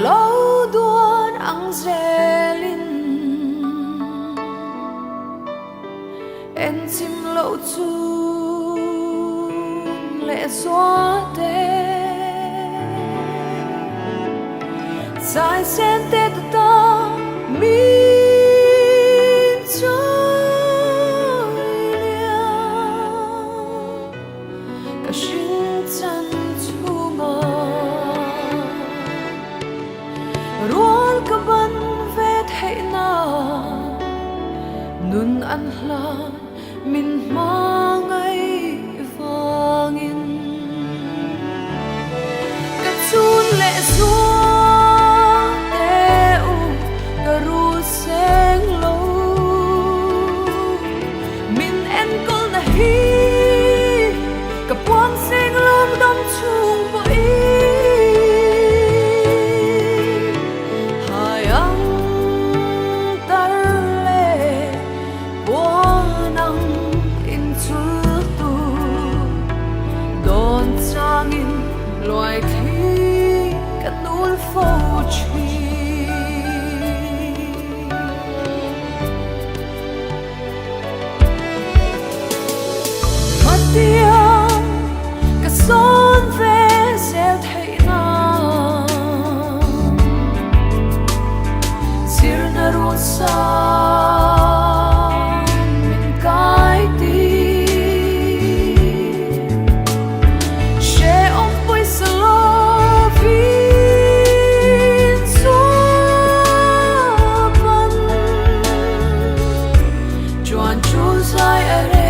lâu đuôn ang zelin en chim lâu chu lệ gió tê dài sen tê ta min trôi liang cả sinh chân chu ngờ ruột cả bần vết hay na nun ăn lan min mang ai vangin cả chun lệ gió Seng lâu min en kol na hi cả buông seng lom đom chung bội hai ang tar lệ buông nang in chu tu don chang in loài thi cả núi phố chi tiếng cả xôn về gieo thấy na xir na ruột sa mình cái tim sẽ ôm bôi slo vin xóa bắn chuan chu dài ở đây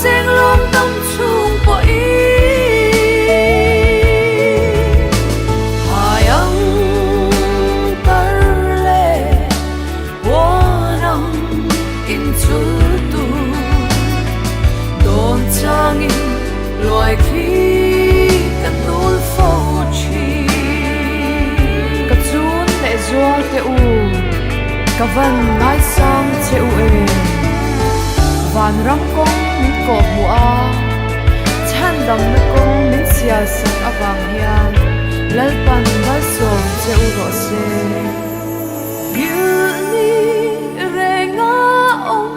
Seng lom tâm chung bội hai ang tar lệ buông nang in chu tu don chang in loài khi cả núi phố chi cả chun lệ gió te u cả văn ngai sang cheu e van răng công min ko mua chan dam na kong min sia sak awang hian lalpan vai som cheu ro se yu ni re nga om